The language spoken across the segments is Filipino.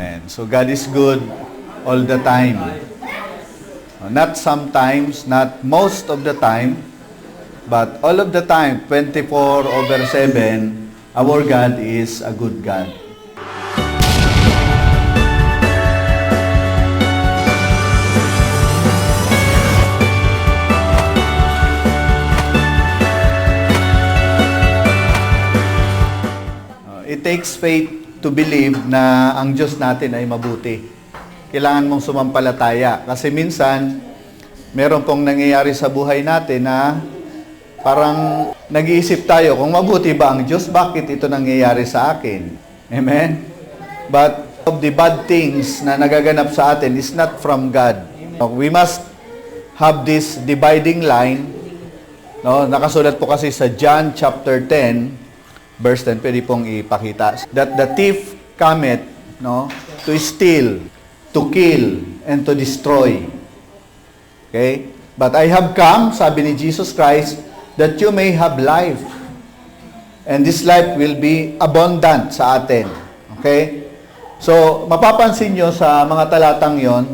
Amen. So God is good all the time. Not sometimes, not most of the time, but all of the time, 24/7, our God is a good God. It takes faith to believe na ang Diyos natin ay mabuti. Kailangan mong sumampalataya. Kasi minsan, meron pong nangyayari sa buhay natin na parang nag-iisip tayo, kung mabuti ba ang Diyos, bakit ito nangyayari sa akin? Amen? But of the bad things na nagaganap sa atin is not from God. We must have this dividing line. No? Nakasulat po kasi sa John chapter 10, verse 10, pwede pong ipakita. That the thief cometh, no, to steal, to kill, and to destroy. Okay? But I have come, sabi ni Jesus Christ, that you may have life. And this life will be abundant sa atin. Okay? So, mapapansin nyo sa mga talatang yon,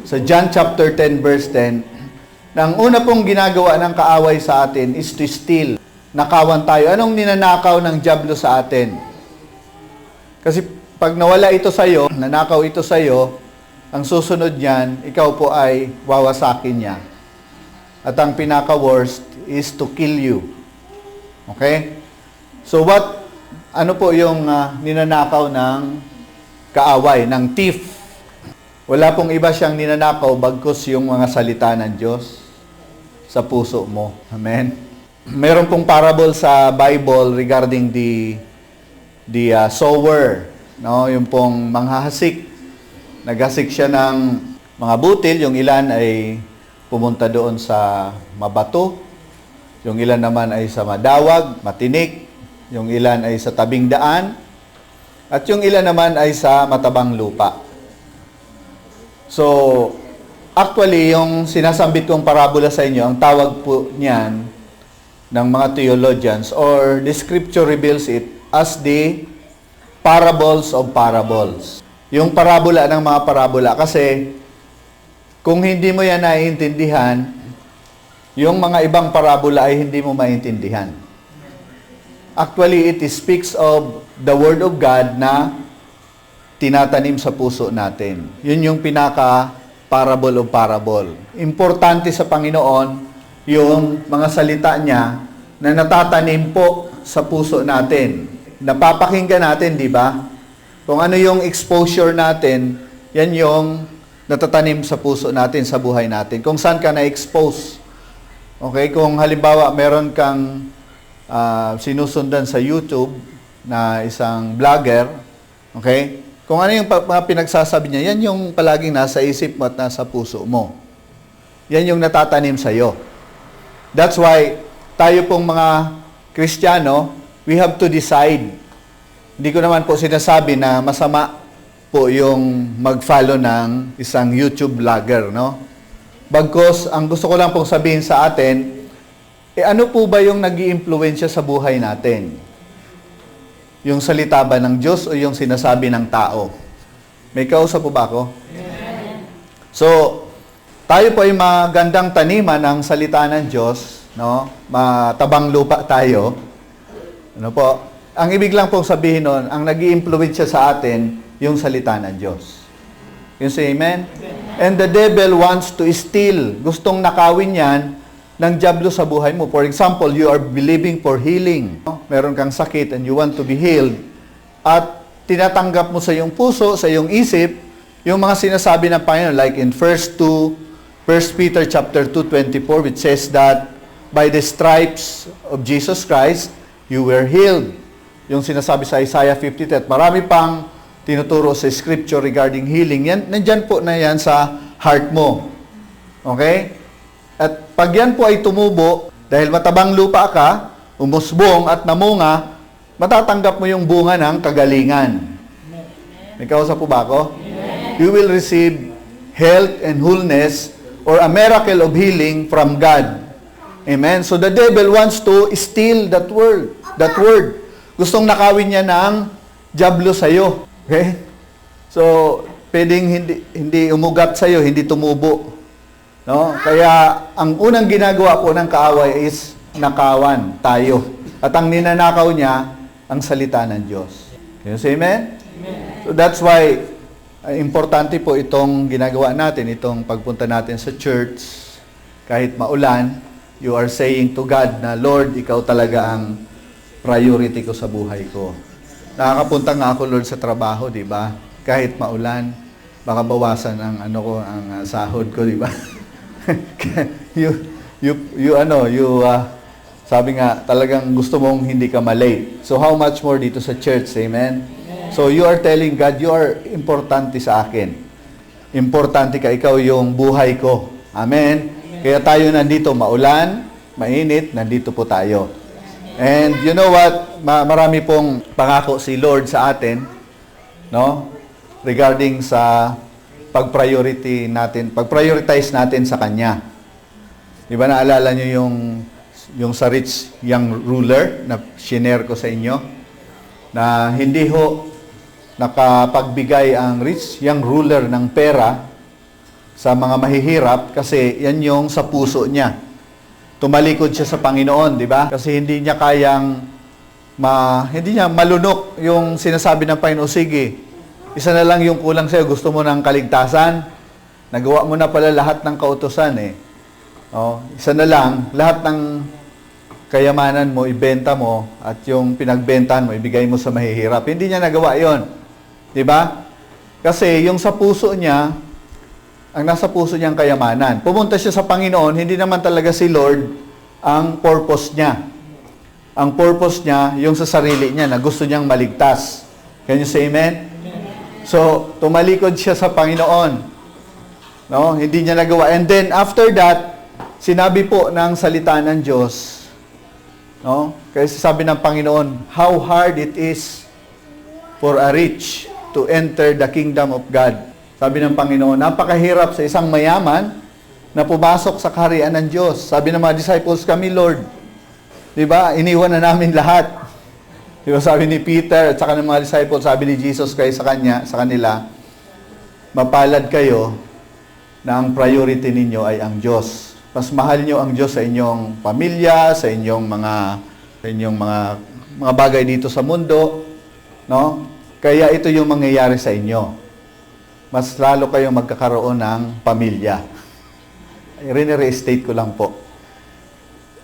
sa John chapter 10, verse 10, na ang una pong ginagawa ng kaaway sa atin is to steal. Nakawan tayo. Anong ninanakaw ng dyablo sa atin? Kasi pag nawala ito sa'yo, nanakaw ito sa'yo, ang susunod niyan, ikaw po ay wawasakin niya. At ang pinaka-worst is to kill you. Okay? So ano po yung ninanakaw ng kaaway, ng thief? Wala pong iba siyang ninanakaw bagkus yung mga salita ng Diyos sa puso mo. Amen? Meron pong parable sa Bible regarding the sower, no? Yung pong manghahasik. Naghasik siya ng mga butil, yung ilan ay pumunta doon sa mabato, yung ilan naman ay sa madawag, matinik, yung ilan ay sa tabing daan, at yung ilan naman ay sa matabang lupa. So, actually, yung sinasambit kong parabola sa inyo, ang tawag po niyan ng mga theologians, or the scripture reveals it as the parables of parables. Yung parabola ng mga parabola. Kasi, kung hindi mo yan naiintindihan, yung mga ibang parabola ay hindi mo maintindihan. Actually, it speaks of the Word of God na tinatanim sa puso natin. Yun yung pinaka-parable of parable. Importante sa Panginoon yung mga salita niya na natatanim po sa puso natin. Napapakinggan natin, di ba? Kung ano yung exposure natin, yan yung natatanim sa puso natin, sa buhay natin. Kung saan ka na-expose. Okay? Kung halimbawa, meron kang sinusundan sa YouTube na isang vlogger, okay? Kung ano yung mga pinagsasabi niya, yan yung palaging nasa isip mo at nasa puso mo. Yan yung natatanim sa'yo. That's why, tayo pong mga Kristiyano, we have to decide. Hindi ko naman po sinasabi na masama po yung mag-follow ng isang YouTube vlogger, no? Bagkus, ang gusto ko lang pong sabihin sa atin, ano po ba yung nag-iimpluwensya sa buhay natin? Yung salita ba ng Diyos o yung sinasabi ng tao? May kausap po ba ako? Amen. So, tayo po ay magandang taniman ng salita ng Diyos, no? Matabang lupa tayo. Ano po? Ang ibig lang pong sabihin nun, ang nag-i-influence sa atin, yung salita ng Diyos. You say amen? And the devil wants to steal. Gustong nakawin yan ng dyablo sa buhay mo. For example, you are believing for healing. Meron kang sakit and you want to be healed. At tinatanggap mo sa iyong puso, sa iyong isip, yung mga sinasabi ng Panginoon, like in 1 Peter chapter 2:24, which says that by the stripes of Jesus Christ, you were healed. Yung sinasabi sa Isaiah 50, at marami pang tinuturo sa scripture regarding healing. Yan, nandyan po na yan sa heart mo. Okay? At pag yan po ay tumubo, dahil matabang lupa ka, umusbong at namunga, matatanggap mo yung bunga ng kagalingan. May kausap po ba ako? You will receive health and wholeness or a miracle of healing from God. Amen? So the devil wants to steal that word. Gustong nakawin niya ng dyablo sa'yo. Okay? So, pwedeng hindi umugat sa iyo, hindi tumubo. No? Kaya ang unang ginagawa po ng kaaway is nakawan tayo. At ang ninanakaw niya ang salita ng Diyos. Can you say amen? Amen. So that's why importante po itong ginagawa natin, itong pagpunta natin sa church. Kahit maulan, you are saying to God na, Lord, ikaw talaga ang priority ko sa buhay ko. Nakakapunta nga ako, Lord, sa trabaho, di ba? Kahit maulan, baka bawasan ang sahod ko, di ba? Sabi nga, talagang gusto mong hindi ka malate. So how much more dito sa church, amen? So you are telling God, you are importante sa akin. Importante ka, ikaw yung buhay ko. Amen? Kaya tayo nandito, maulan, mainit, nandito po tayo. And you know what? Marami pong pangako si Lord sa atin, no? Regarding sa pag-prioritize natin sa Kanya. Di ba naalala nyo yung sa rich young ruler na shinare ko sa inyo? Na hindi ho nakapagbigay ang rich young ruler ng pera sa mga mahihirap kasi yan yung sa puso niya. Tumalikod siya sa Panginoon, di ba? Kasi hindi niya malunok yung sinasabi ng Panginoon, sige, isa na lang yung kulang sa'yo, gusto mo ng kaligtasan, nagawa mo na pala lahat ng kautusan eh. Isa na lang, lahat ng kayamanan mo, ibenta mo, at yung pinagbentahan mo, ibigay mo sa mahihirap. Hindi niya nagawa yon, di ba? Kasi yung sa puso niya, ang nasa puso niyang kayamanan. Pumunta siya sa Panginoon, hindi naman talaga si Lord ang purpose niya. Ang purpose niya, yung sa sarili niya, na gusto niyang maligtas. Can you say amen? So, tumalikod siya sa Panginoon. No? Hindi niya nagawa. And then, after that, sinabi po ng salita ng Diyos, no? Kasi sabi ng Panginoon, how hard it is for a rich to enter the kingdom of God. Sabi ng Panginoon, napakahirap sa isang mayaman na pumasok sa kaharian ng Diyos. Sabi ng mga disciples, kami Lord, di ba, iniwan na namin lahat. Di ba, sabi ni Peter at saka ng mga disciples, sabi ni Jesus sa kanila, mapalad kayo na ang priority ninyo ay ang Diyos. Mas mahal nyo ang Diyos sa inyong pamilya, sa inyong mga bagay dito sa mundo, no? Kaya ito yung mangyayari sa inyo. Mas lalo kayong magkakaroon ng pamilya. Rini-restate ko lang po.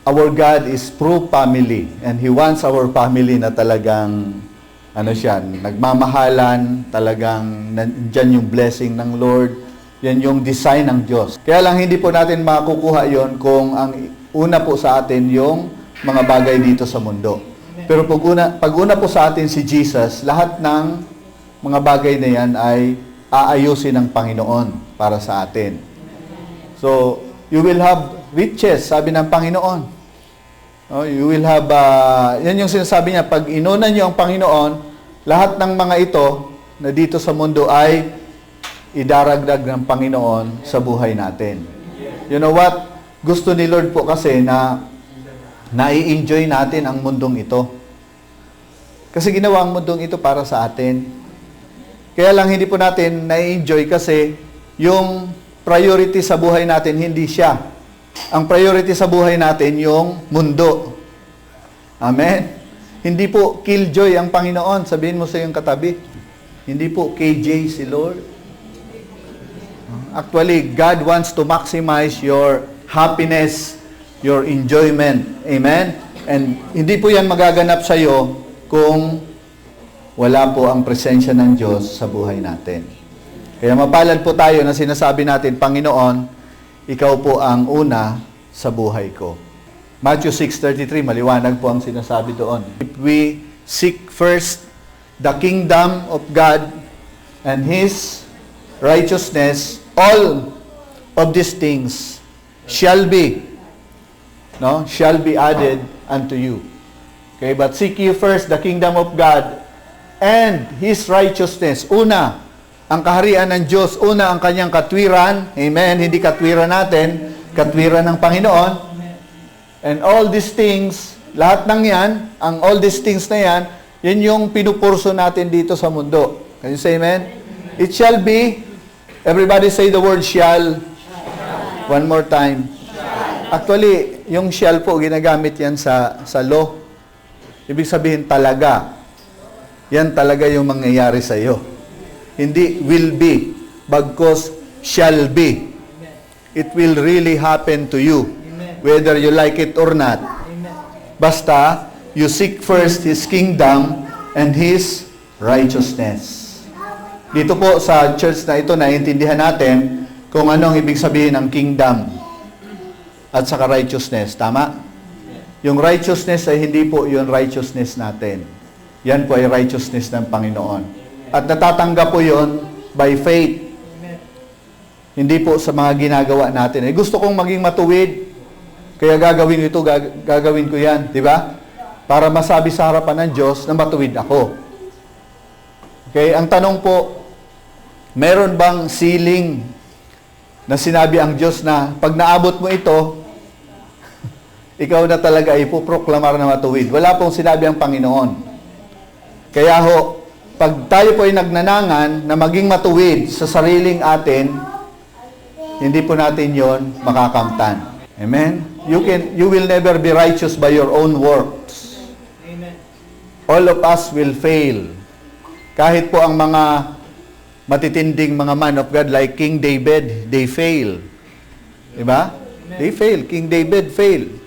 Our God is pro-family and He wants our family na talagang nagmamahalan, talagang nandyan yung blessing ng Lord. Yan yung design ng Diyos. Kaya lang hindi po natin makukuha yon kung ang una po sa atin yung mga bagay dito sa mundo. Pero pag una po sa atin si Jesus, lahat ng mga bagay na yan ay aayusin ng Panginoon para sa atin. So, you will have riches, sabi ng Panginoon. You will have, yan yung sinasabi niya, pag inuna niyo ang Panginoon, lahat ng mga ito na dito sa mundo ay idaragdag ng Panginoon sa buhay natin. You know what? Gusto ni Lord po kasi na nai-enjoy natin ang mundong ito. Kasi ginawa ang mundong ito para sa atin. Kaya lang hindi po natin nai-enjoy kasi yung priority sa buhay natin hindi siya. Ang priority sa buhay natin yung mundo. Amen? Hindi po killjoy ang Panginoon. Sabihin mo sa iyong katabi. Hindi po KJ si Lord. Actually, God wants to maximize your happiness, your enjoyment. Amen? And hindi po yan magaganap sa iyo kung wala po ang presensya ng Diyos sa buhay natin. Kaya mapalad po tayo na sinasabi natin, Panginoon, ikaw po ang una sa buhay ko. Matthew 6:33, maliwanag po ang sinasabi doon. If we seek first the kingdom of God and His righteousness, all of these things shall be added unto you. Okay, but seek ye first the kingdom of God and His righteousness. Una, ang kaharian ng Diyos. Una, ang kanyang katwiran. Amen. Hindi katwiran natin. Katwiran ng Panginoon. And all these things, lahat ng yan, all these things na yan, yan yung pinupurso natin dito sa mundo. Can you say amen? It shall be. Everybody say the word shall. One more time. Actually, yung shall po, ginagamit yan sa law. Ibig sabihin talaga. Yan talaga yung mangyayari sa iyo. Hindi will be, bagkus shall be. It will really happen to you, whether you like it or not. Basta, you seek first His kingdom and His righteousness. Dito po sa church na ito, naiintindihan natin kung anong ibig sabihin ng kingdom at saka righteousness. Tama? Yung righteousness ay hindi po yung righteousness natin. Yan po ay righteousness ng Panginoon. At natatanggap po yun by faith. Hindi po sa mga ginagawa natin. Gusto kong maging matuwid, kaya gagawin ito, gagawin ko yan. Di ba? Para masabi sa harapan ng Diyos na matuwid ako. Okay? Ang tanong po, meron bang ceiling na sinabi ang Diyos na pag naabot mo ito, ikaw na talaga ipoproklamar na matuwid. Wala pong sinabi ang Panginoon. Kaya ho, pag tayo po ay nagnanangan na maging matuwid sa sariling atin, hindi po natin yon makakamtan. Amen? You will never be righteous by your own works. Amen. All of us will fail. Kahit po ang mga matitinding mga man of God like King David, they fail. Diba? They fail. King David fail.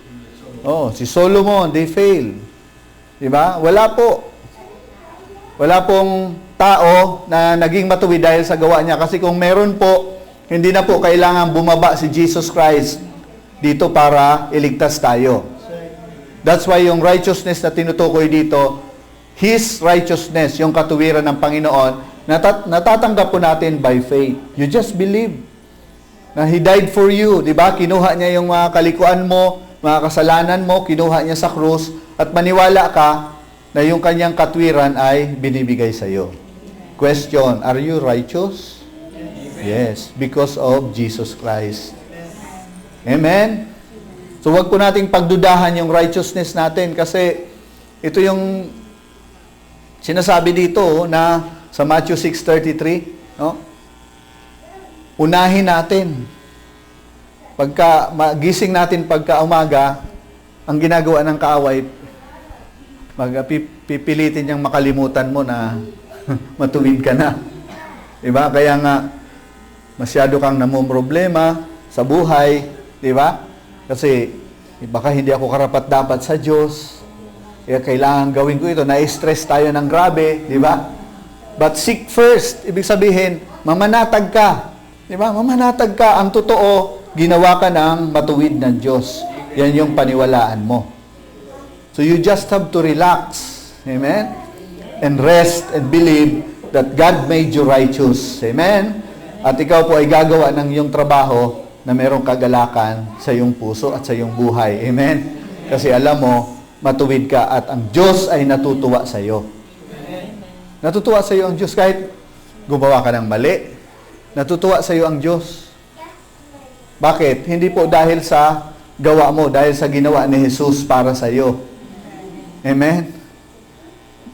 Oh, si Solomon, they fail. Diba? Wala po. Wala pong tao na naging matuwid dahil sa gawa niya. Kasi kung meron po, hindi na po kailangan bumaba si Jesus Christ dito para iligtas tayo. That's why yung righteousness na tinutukoy dito, His righteousness, yung katuwiran ng Panginoon, natatanggap po natin by faith. You just believe na He died for you. Diba? Kinuha niya yung mga kalikuan mo, mga kasalanan mo, kinuha niya sa krus, at maniwala ka na yung kanyang katwiran ay binibigay sa iyo. Question, are you righteous? Yes, because of Jesus Christ. Amen? So wag po nating pagdudahan yung righteousness natin kasi ito yung sinasabi dito na sa Matthew 6:33, no? Unahin natin. Pagka magising natin pagka umaga, ang ginagawa ng kaaway, pipilitin niyang makalimutan mo na matuwid ka na. Diba? Kaya nga, masyado kang namumroblema sa buhay. Diba? Kasi, baka hindi ako karapat-dapat sa Diyos. Kaya kailangan gawin ko ito. Na-stress tayo ng grabe. Diba? But seek first. Ibig sabihin, mamanatag ka. Diba? Mamanatag ka. Ang totoo, ginawa ka ng matuwid ng Diyos. Yan yung paniwalaan mo. So you just have to relax. Amen? And rest and believe that God made you righteous. Amen? At ikaw po ay gagawa ng iyong trabaho na merong kagalakan sa iyong puso at sa iyong buhay. Amen? Kasi alam mo, matuwid ka at ang Diyos ay natutuwa sa iyo. Natutuwa sa iyo ang Diyos kahit gumawa ka ng mali. Natutuwa sa iyo ang Diyos. Bakit? Hindi po dahil sa gawa mo, dahil sa ginawa ni Jesus para sa iyo. Amen?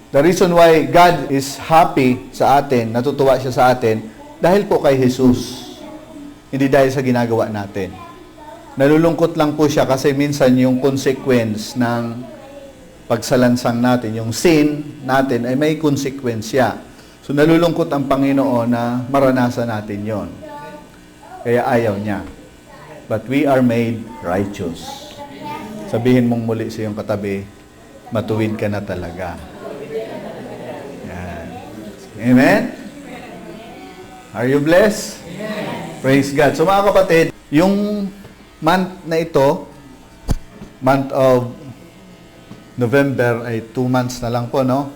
The reason why God is happy sa atin, natutuwa siya sa atin, dahil po kay Jesus. Hindi dahil sa ginagawa natin. Nalulungkot lang po siya kasi minsan yung consequence ng pagsalansang natin, yung sin natin ay may konsekwensya. So nalulungkot ang Panginoon na maranasan natin yon. Kaya ayaw niya. But we are made righteous. Sabihin mong muli sa iyong katabi, matuwid ka na talaga. Yan. Amen? Are you blessed? Praise God. So mga kapatid, yung month na ito, month of November ay 2 months na lang po, no?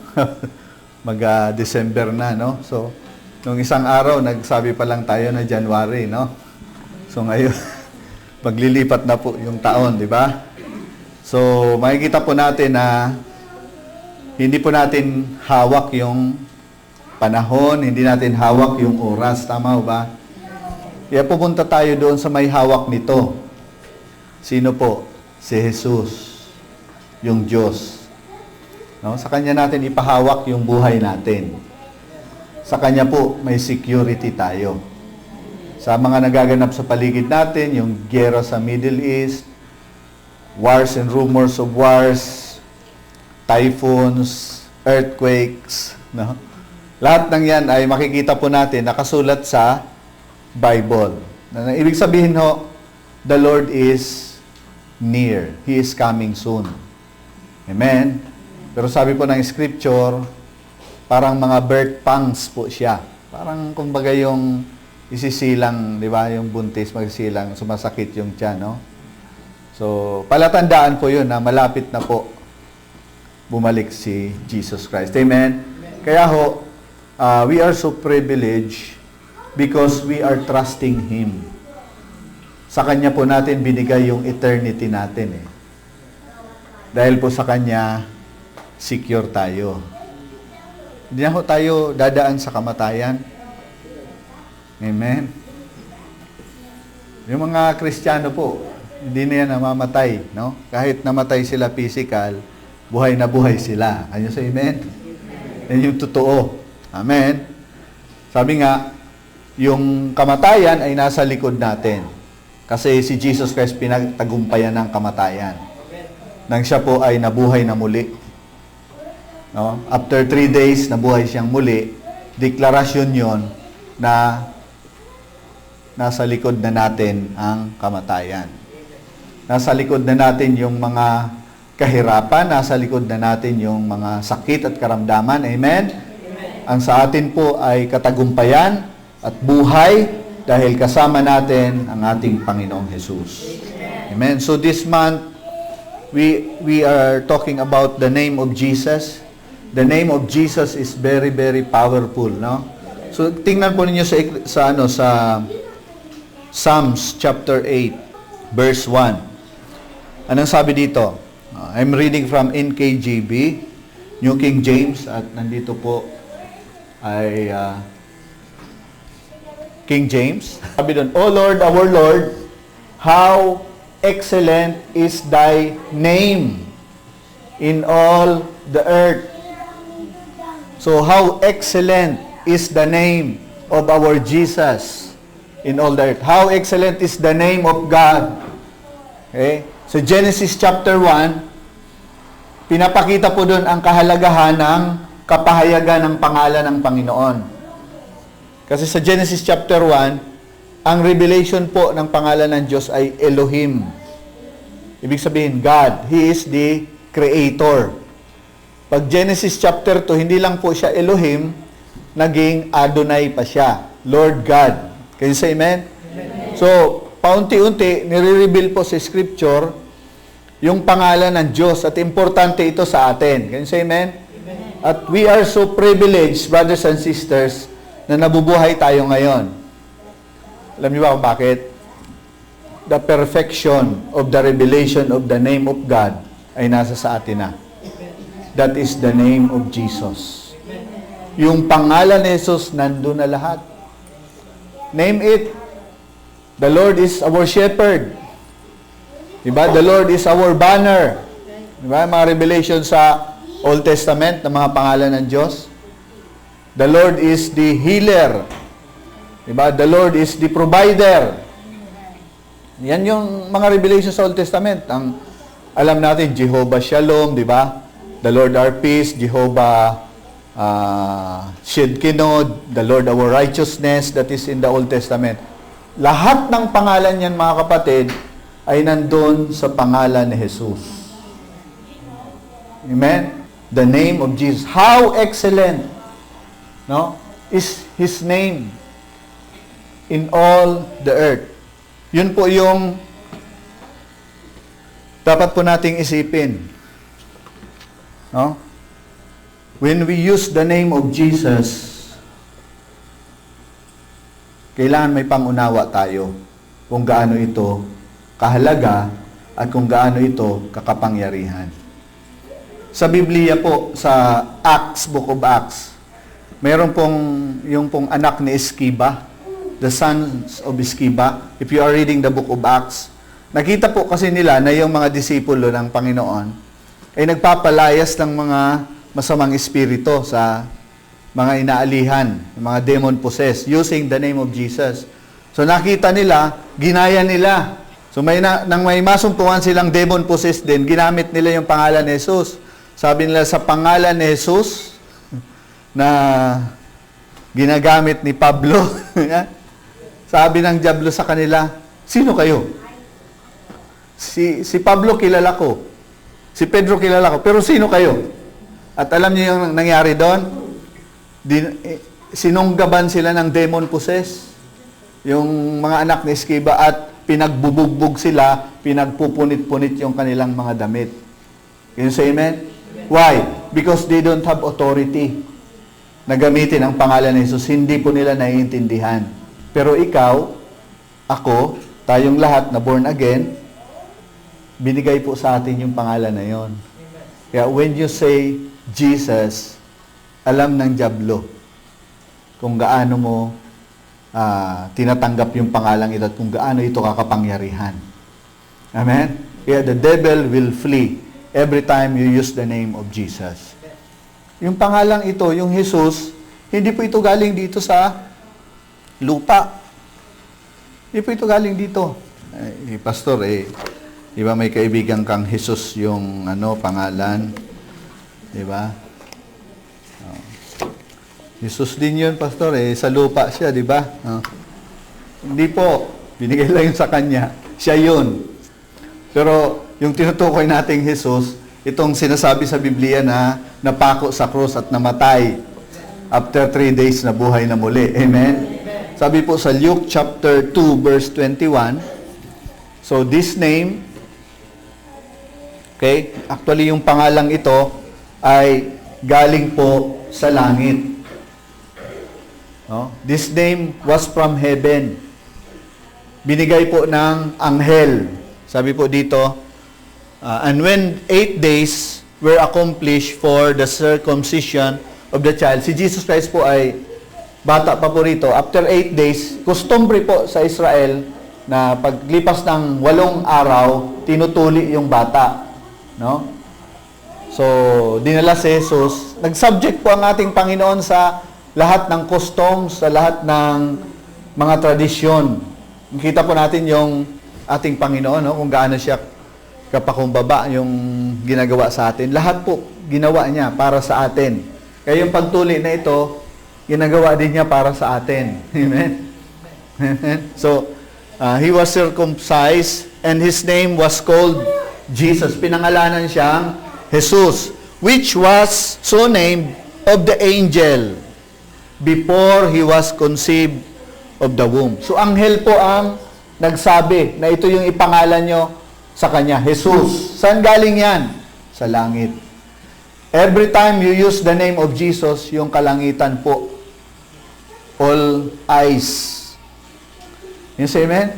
Mag-December na, no? So, nung isang araw, nagsabi pa lang tayo na January, no? So ngayon, maglilipat na po yung taon, di ba? So, makikita po natin na hindi po natin hawak yung panahon, hindi natin hawak yung oras, tama ba? Kaya pupunta tayo doon sa may hawak nito. Sino po? Si Jesus, yung Diyos. No? Sa Kanya natin ipahawak yung buhay natin. Sa Kanya po, may security tayo. Sa mga nagaganap sa paligid natin, yung giyera sa Middle East, wars and rumors of wars, typhoons, earthquakes, no? Lahat ng yan ay makikita po natin nakasulat sa Bible. Ibig sabihin ho, the Lord is near. He is coming soon. Amen? Pero sabi po ng Scripture, parang mga birth pangs po siya. Parang kumbaga yung isisilang, di ba? Yung buntis magsilang, sumasakit yung tiyan, no? So, palatandaan po yun na malapit na po bumalik si Jesus Christ. Amen? Kaya ho, we are so privileged because we are trusting Him. Sa Kanya po natin binigay yung eternity natin. Dahil po sa Kanya, secure tayo. Hindi na ho tayo dadaan sa kamatayan. Amen? Yung mga Kristiyano po, hindi na yan namamatay, no? Kahit namatay sila physical, buhay na buhay sila. Ano sa amen? Yan yung totoo. Amen? Sabi nga, yung kamatayan ay nasa likod natin. Kasi si Jesus Christ pinagtagumpayan ng kamatayan. Nang siya po ay nabuhay na muli. No? After 3 days, nabuhay siyang muli. Deklarasyon yon na nasa likod na natin ang kamatayan. Nasa likod na natin yung mga kahirapan, nasa likod na natin yung mga sakit at karamdaman. Amen? Ang sa atin po ay katagumpayan at buhay dahil kasama natin ang ating Panginoong Jesus. Amen? So this month, we are talking about the name of Jesus. The name of Jesus is very, very powerful, no? So tingnan po ninyo sa Psalms chapter 8, verse 1. Anong sabi dito? I'm reading from NKJV, New King James, at nandito po ay King James. Sabi doon, O Lord, our Lord, how excellent is Thy name in all the earth. So, how excellent is the name of our Jesus in all the earth. How excellent is the name of God. Okay? So, Genesis chapter 1, pinapakita po doon ang kahalagahan ng kapahayagan ng pangalan ng Panginoon. Kasi sa Genesis chapter 1, ang revelation po ng pangalan ng Diyos ay Elohim. Ibig sabihin, God. He is the Creator. Pag Genesis chapter 2, hindi lang po siya Elohim, naging Adonai pa siya. Lord God. Can you say amen? Amen. So, paunti-unti, nire-reveal po sa Scripture yung pangalan ng Diyos at importante ito sa atin. Can you say amen? Amen? At we are so privileged, brothers and sisters, na nabubuhay tayo ngayon. Alam niyo ba kung bakit? The perfection of the revelation of the name of God ay nasa sa atin na. That is the name of Jesus. Yung pangalan ni Jesus, nandun na lahat. Name it. The Lord is our shepherd. Diba? The Lord is our banner. Diba? Mga revelation sa Old Testament ng mga pangalan ng Diyos. The Lord is the healer. Diba? The Lord is the provider. Yan yung mga revelation sa Old Testament. Ang alam natin, Jehovah Shalom, diba? The Lord our peace, Jehovah Shidkinod, the Lord our righteousness, that is in the Old Testament. Lahat ng pangalan yan, mga kapatid, ay nandun sa pangalan ni Jesus. Amen? The name of Jesus. How excellent, no, is His name in all the earth. Yun po yung dapat po nating isipin. No? When we use the name of Jesus, kailangan may pangunawa tayo kung gaano ito kahalaga at kung gaano ito kakapangyarihan. Sa Biblia po, sa Acts, Book of Acts, mayroon pong yung pong anak ni Esquiva, the sons of Esquiva. If you are reading the Book of Acts, nakita po kasi nila na yung mga disipulo ng Panginoon ay nagpapalayas ng mga masamang espiritu sa mga inaalihan, mga demon possessed, using the name of Jesus. So nakita nila, ginaya nila. So nang may masumpungan silang demon possessed din, ginamit nila yung pangalan ni Jesus. Sabi nila sa pangalan ni Jesus na ginagamit ni Pablo, sabi ng diablo sa kanila, sino kayo? Si Pablo kilala ko. Si Pedro kilala ko. Pero sino kayo? At alam niyo yung nangyari doon? Sinunggaban sila ng demon possessed. Yung mga anak ni Sceva at pinagbubugbog sila, pinagpupunit-punit yung kanilang mga damit. Can you say amen? Why? Because they don't have authority na gamitin ang pangalan ni Jesus. Hindi po nila naiintindihan. Pero ikaw, ako, tayong lahat na born again, binigay po sa atin yung pangalan na yon. Kaya when you say Jesus, alam ng diablo kung gaano mo tinatanggap yung pangalang ito at kung gaano ito kakapangyarihan. Amen? Kaya the devil will flee every time you use the name of Jesus. Yung pangalang ito, yung Jesus, hindi po ito galing dito sa lupa. Hindi po ito galing dito. Pastor, di ba may kaibigan kang Jesus yung pangalan? Di ba? Jesus din yun, Pastor, sa lupa siya, di ba? Hindi po, binigay lang yun sa kanya. Siya yun. Pero yung tinutukoy nating Jesus, itong sinasabi sa Biblia na napako sa krus at namatay. After 3 days na buhay na muli. Amen? Sabi po sa Luke chapter 2 verse 21, so this name, okay, actually yung pangalang ito ay galing po sa langit. No? This name was from heaven. Binigay po ng anghel. Sabi po dito, and when 8 days were accomplished for the circumcision of the child. Si Jesus Christ po ay bata pa po rito. After 8 days, customary po sa Israel na paglipas ng 8 araw, tinutuli yung bata. No? So, dinala si Jesus. Nag-subject po ang ating Panginoon sa lahat ng customs, sa lahat ng mga tradisyon. Kita po natin yung ating Panginoon, no? Kung gaano siya kapakumbaba yung ginagawa sa atin. Lahat po ginawa niya para sa atin. Kaya yung pagtuli na ito, ginagawa din niya para sa atin. Amen? So, he was circumcised and his name was called Jesus. Pinangalanan siyang Jesus, which was so named of the angel before he was conceived of the womb. So, anghel po ang nagsabi na ito yung ipangalan nyo sa kanya, Jesus. Saan galing yan? Sa langit. Every time you use the name of Jesus, yung kalangitan po, all eyes. You say amen?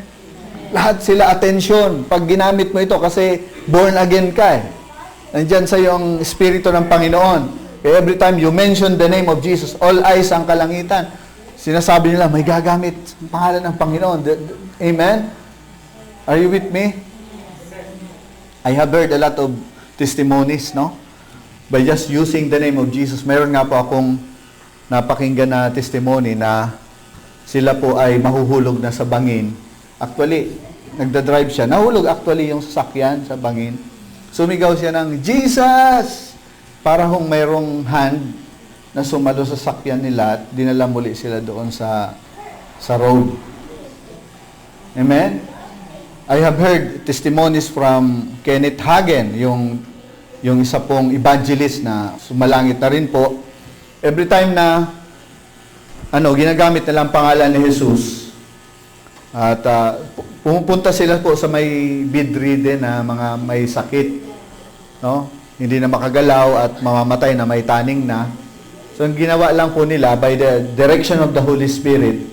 Lahat sila attention. Pag ginamit mo ito, kasi born again ka eh. Nandyan sa yung Espiritu ng Panginoon. Kaya every time you mention the name of Jesus, all eyes ang kalangitan. Sinasabi nila, may gagamit ang pangalan ng Panginoon. Amen? Are you with me? I have heard a lot of testimonies, no? By just using the name of Jesus. Mayroon nga po akong napakinggan na testimony na sila po ay mahuhulog na sa bangin. Actually, nagdadrive siya. Nahulog actually yung sasakyan sa bangin. Sumigaw siya ng, Jesus! Para kung mayroong hand na sumalo sa sakyan nila at dinala muli sila doon sa road. Amen? I have heard testimonies from Kenneth Hagin, yung isa pong evangelist na sumalangit na rin po. Every time na ginagamit nila ang pangalan ni Jesus at pumupunta sila po sa may bedridden na mga may sakit, no? Hindi na makagalaw at mamamatay na may taning na. So, ang ginawa lang po nila, by the direction of the Holy Spirit,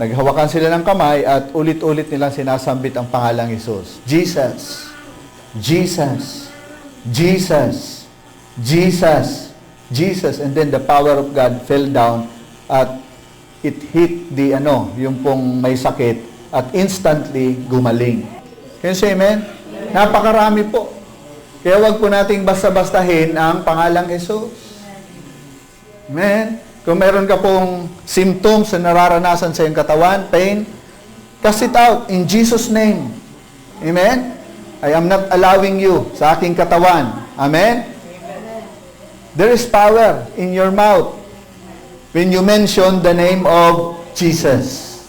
naghawakan sila ng kamay at ulit-ulit nilang sinasambit ang pangalang Jesus. Jesus, Jesus, Jesus, Jesus, Jesus. And then the power of God fell down at it hit yung pong may sakit at instantly gumaling. Can you say amen? Napakarami po. Kaya wag po nating basta-bastahin ang pangalang Jesus. Amen? Kung meron ka pong symptoms na nararanasan sa iyong katawan, pain, cast it out in Jesus' name. Amen? I am not allowing you sa aking katawan. Amen? There is power in your mouth when you mention the name of Jesus.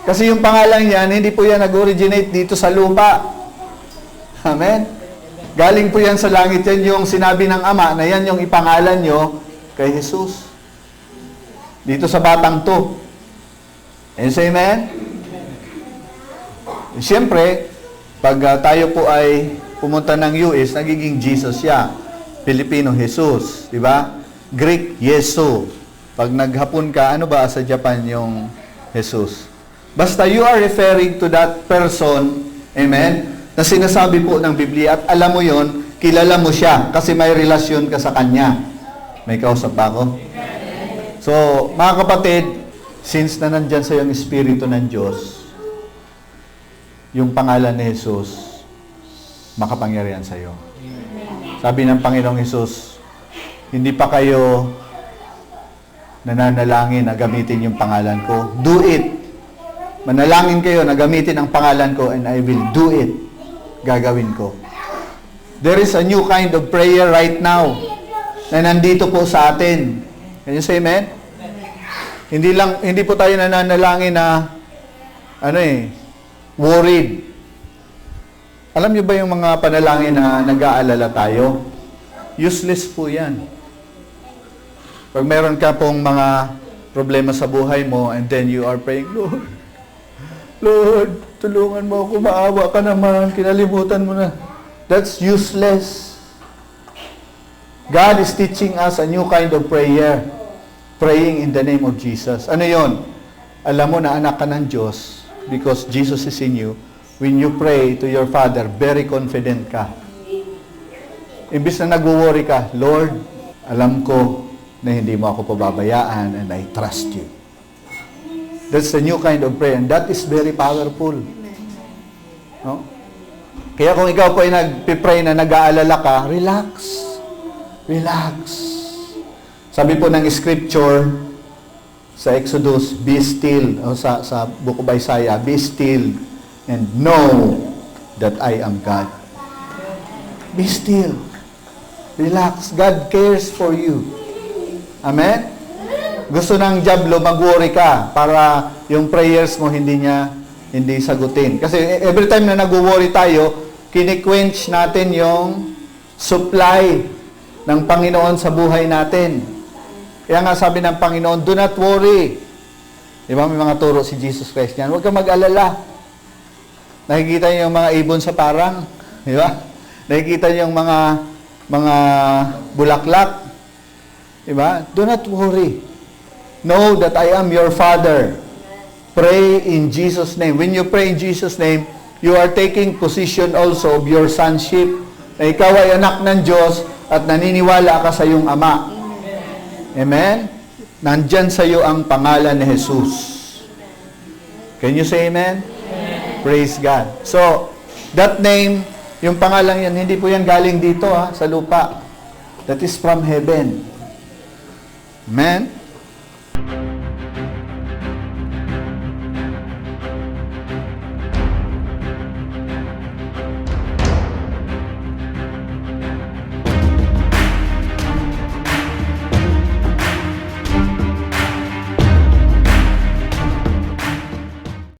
Kasi yung pangalan yan, hindi po yan nag-originate dito sa lupa. Amen? Galing po yan sa langit. Yan yung sinabi ng Ama na yan yung ipangalan nyo kay Jesus. Dito sa batang to. And say amen? Siyempre, pag tayo po ay pumunta ng US, nagiging Jesus siya. Filipino, Jesus. Diba? Greek, Yesu. Pag naghapon ka, ano ba sa Japan yung Jesus? Basta you are referring to that person, amen, na sinasabi po ng Biblia, at alam mo yon, kilala mo siya, kasi may relasyon ka sa kanya. May kausap ba ako? So, mga kapatid, since na nandyan sa yung Espiritu ng Diyos, yung pangalan ni Jesus, makapangyarihan sa iyo. Sabi ng Panginoong Jesus, hindi pa kayo nananalangin na gamitin yung pangalan ko. Do it. Manalangin kayo na gamitin ang pangalan ko and I will do it. Gagawin ko. There is a new kind of prayer right now na nandito po sa atin. Can you say amen? Hindi po tayo nananalangin na worried. Alam niyo ba yung mga panalangin na nag-aalala tayo? Useless po yan. Pag meron ka pong mga problema sa buhay mo and then you are praying, Lord, tulungan mo ako, maawa ka naman, kinalimutan mo na. That's useless. God is teaching us a new kind of prayer. Praying in the name of Jesus. Ano yon? Alam mo na anak ka ng Diyos because Jesus is in you. When you pray to your Father, very confident ka. Imbis na nag-worry ka, Lord, alam ko na hindi mo ako pababayaan and I trust you. That's the new kind of prayer and that is very powerful. No? Kaya kung ikaw po ay nag-pray na nag-aalala ka, relax. Relax. Sabi po ng scripture sa Exodus, be still, o sa Book of Isaiah, be still and know that I am God. Be still. Relax. God cares for you. Amen? Gusto ng diablo, mag-worry ka para yung prayers mo hindi sagutin. Kasi every time na nag-worry tayo, kini-quench natin yung supply ng Panginoon sa buhay natin. Kaya nga sabi ng Panginoon, do not worry. Di ba? May mga turo si Jesus Christ yan. Huwag kang mag-alala. Nakikita niyo yung mga ibon sa parang. Di ba? Nakikita niyo yung mga bulaklak. Di ba? Do not worry. Know that I am your Father. Pray in Jesus' name. When you pray in Jesus' name, you are taking position also of your sonship. Na ikaw ay anak ng Diyos at naniniwala ka sa iyong Ama. Amen? Nandyan sa iyo ang pangalan ni Jesus. Can you say amen? Amen? Praise God. So, that name, yung pangalan yan, hindi po yan galing dito sa lupa. That is from heaven. Amen?